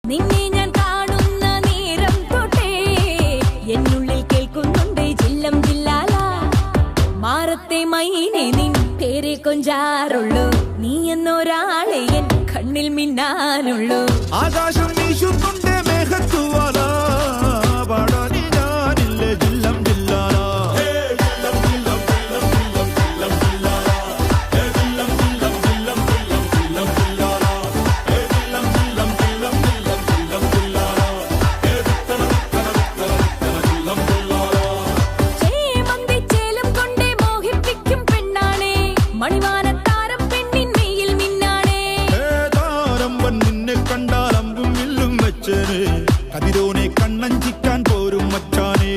നിന്നെ ഞാൻ കാണുന്ന നേരം തൊട്ടേ എന്നുള്ളിൽ കേൾക്കുന്നുണ്ട് ജില്ലം ജില്ലാല മാറത്തെ മൈനെ നിൻ പേരെ കൊഞ്ചാറുള്ളൂ നീ എന്നൊരാളെ എൻ കണ്ണിൽ മിന്നാനുള്ളൂ ആകാശം വീശുന്നുണ്ട് മേഘത്തുവാല പാടാനി ഞാനില്ല ജില്ലം ജില്ലാല മണിവാനത്താരം പെണ്ണിൻ മെയ്യിൽ മിന്നാണേ താരമ്പൻ നിന്നെ കണ്ടാൽ അമ്പും വില്ലും വെച്ചേനെ കതിരോനെ കണ്ണഞ്ചിക്കാൻ പോരും മച്ചാനേ